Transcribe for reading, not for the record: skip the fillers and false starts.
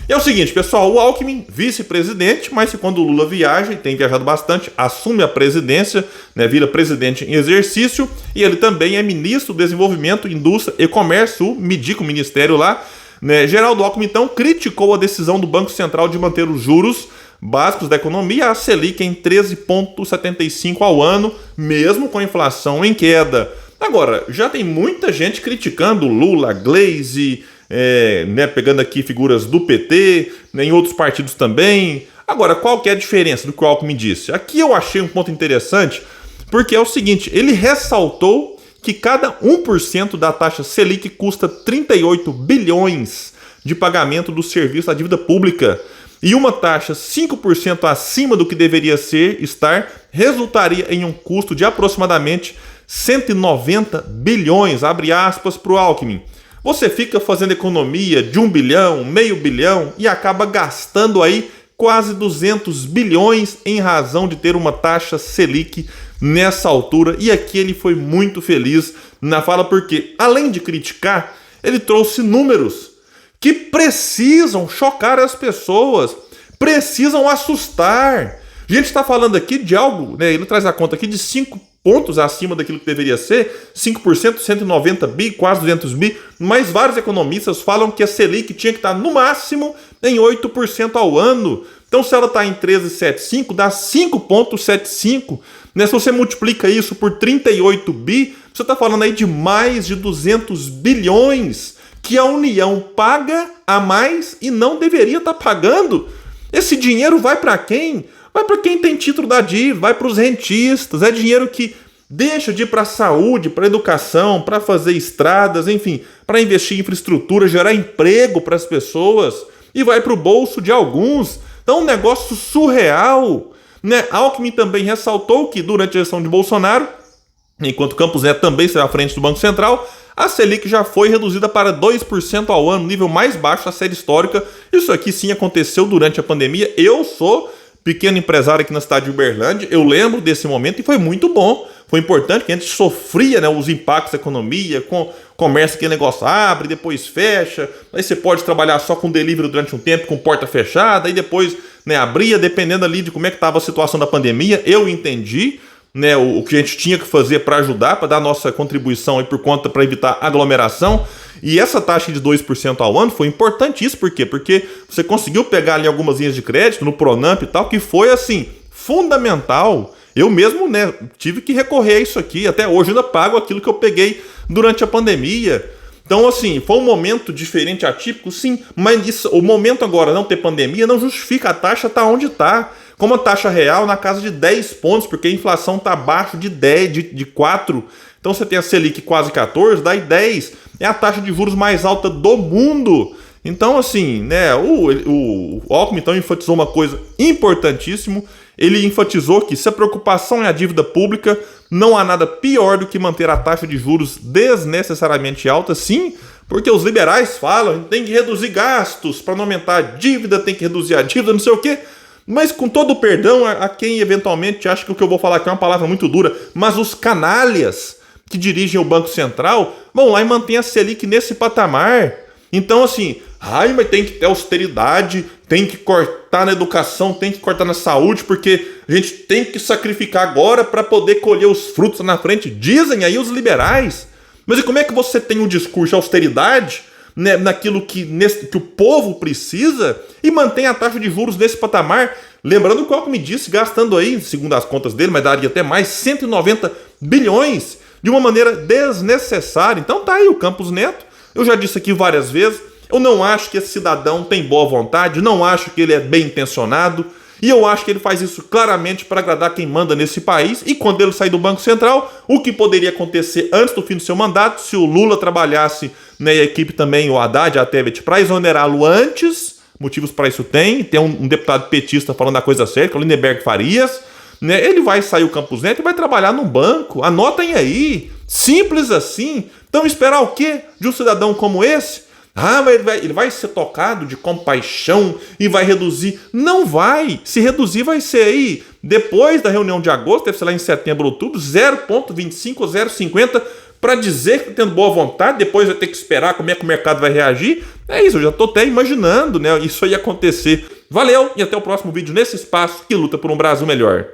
E é o seguinte, pessoal, o Alckmin, vice-presidente, mas quando o Lula viaja, e tem viajado bastante, assume a presidência, né, vira presidente em exercício, e ele também é ministro do Desenvolvimento, Indústria e Comércio, o MIDIC, o ministério lá, né. Geraldo Alckmin, então, criticou a decisão do Banco Central de manter os juros básicos da economia, a Selic, em 13,75 ao ano, mesmo com a inflação em queda. Agora, já tem muita gente criticando Lula, Gleisi, né, pegando aqui figuras do PT, né, em outros partidos também. Agora, qual que é a diferença do que o Alckmin disse? Aqui eu achei um ponto interessante, porque é o seguinte, ele ressaltou que cada 1% da taxa Selic custa 38 bilhões de pagamento do serviço da dívida pública, e uma taxa 5% acima do que deveria estar, resultaria em um custo de aproximadamente 190 bilhões, abre aspas para o Alckmin. Você fica fazendo economia de 1 bilhão, meio bilhão e acaba gastando aí quase 200 bilhões em razão de ter uma taxa Selic nessa altura. E aqui ele foi muito feliz na fala porque, além de criticar, ele trouxe números que precisam chocar as pessoas, precisam assustar. A gente está falando aqui de algo, né, ele traz a conta aqui de 5 pontos acima daquilo que deveria ser, 5%, 190 bi, quase 200 bi, mas vários economistas falam que a Selic tinha que estar no máximo em 8% ao ano. Então, se ela está em 13,75, dá 5,75. Né? Se você multiplica isso por 38 bi, você está falando aí de mais de 200 bilhões que a União paga a mais e não deveria estar pagando. Esse dinheiro vai para quem? Vai para quem tem título da dívida, vai para os rentistas, é dinheiro que deixa de ir para a saúde, para a educação, para fazer estradas, enfim, para investir em infraestrutura, gerar emprego para as pessoas e vai para o bolso de alguns. Então, um negócio surreal. Né? Alckmin também ressaltou que durante a eleição de Bolsonaro, enquanto Campos Neto também esteve à frente do Banco Central, a Selic já foi reduzida para 2% ao ano, nível mais baixo da série histórica. Isso aqui sim aconteceu durante a pandemia. Eu sou pequeno empresário aqui na cidade de Uberlândia, eu lembro desse momento e foi muito bom. Foi importante que a gente sofria, né, os impactos da economia, com comércio que o negócio abre, depois fecha, aí você pode trabalhar só com delivery durante um tempo, com porta fechada, aí depois, né, abria, dependendo ali de como é que estava a situação da pandemia. Eu entendi, né, o que a gente tinha que fazer para ajudar, para dar nossa contribuição aí por conta, para evitar aglomeração. E essa taxa de 2% ao ano foi importante isso, por quê? Porque você conseguiu pegar ali algumas linhas de crédito no Pronamp e tal, que foi assim, fundamental. Eu mesmo, né, tive que recorrer a isso aqui, até hoje ainda pago aquilo que eu peguei durante a pandemia. Então, assim, foi um momento diferente, atípico, sim, mas isso, o momento agora não ter pandemia não justifica, a taxa está onde está. Como a taxa real na casa de 10 pontos, porque a inflação está abaixo de 10, de 4. Então você tem a Selic quase 14, daí 10. É a taxa de juros mais alta do mundo. Então, assim, né, o Alckmin então enfatizou uma coisa importantíssima. Ele enfatizou que se a preocupação é a dívida pública, não há nada pior do que manter a taxa de juros desnecessariamente alta, sim, porque os liberais falam que tem que reduzir gastos para não aumentar a dívida, tem que reduzir a dívida, não sei o quê. Mas com todo o perdão a quem eventualmente acha que o que eu vou falar aqui é uma palavra muito dura, mas os canalhas que dirigem o Banco Central vão lá e mantêm a Selic nesse patamar. Então, assim, mas tem que ter austeridade, tem que cortar na educação, tem que cortar na saúde, porque a gente tem que sacrificar agora para poder colher os frutos na frente, dizem aí os liberais. Mas e como é que você tem um discurso de austeridade, né, naquilo que o povo precisa e mantém a taxa de juros nesse patamar? Lembrando que o Alckmin disse, gastando aí, segundo as contas dele, mas daria até mais, 190 bilhões de uma maneira desnecessária. Então tá aí o Campos Neto. Eu já disse aqui várias vezes, eu não acho que esse cidadão tem boa vontade, não acho que ele é bem intencionado, e eu acho que ele faz isso claramente para agradar quem manda nesse país. E quando ele sair do Banco Central, o que poderia acontecer antes do fim do seu mandato, se o Lula trabalhasse, né, e a equipe também, o Haddad e a Tebet, para exonerá-lo antes, motivos para isso tem um deputado petista falando a coisa certa, que é o Lindenberg Farias, né, ele vai sair o Campos Neto e vai trabalhar num banco, anotem aí, simples assim. Então esperar o quê de um cidadão como esse? Mas ele vai ser tocado de compaixão e vai reduzir. Não vai. Se reduzir vai ser aí, depois da reunião de agosto, deve ser lá em setembro, outubro, 0,25 ou 0,50, para dizer que tá tendo boa vontade, depois vai ter que esperar como é que o mercado vai reagir. É isso, eu já tô até imaginando, né, isso aí acontecer. Valeu e até o próximo vídeo nesse espaço que luta por um Brasil melhor.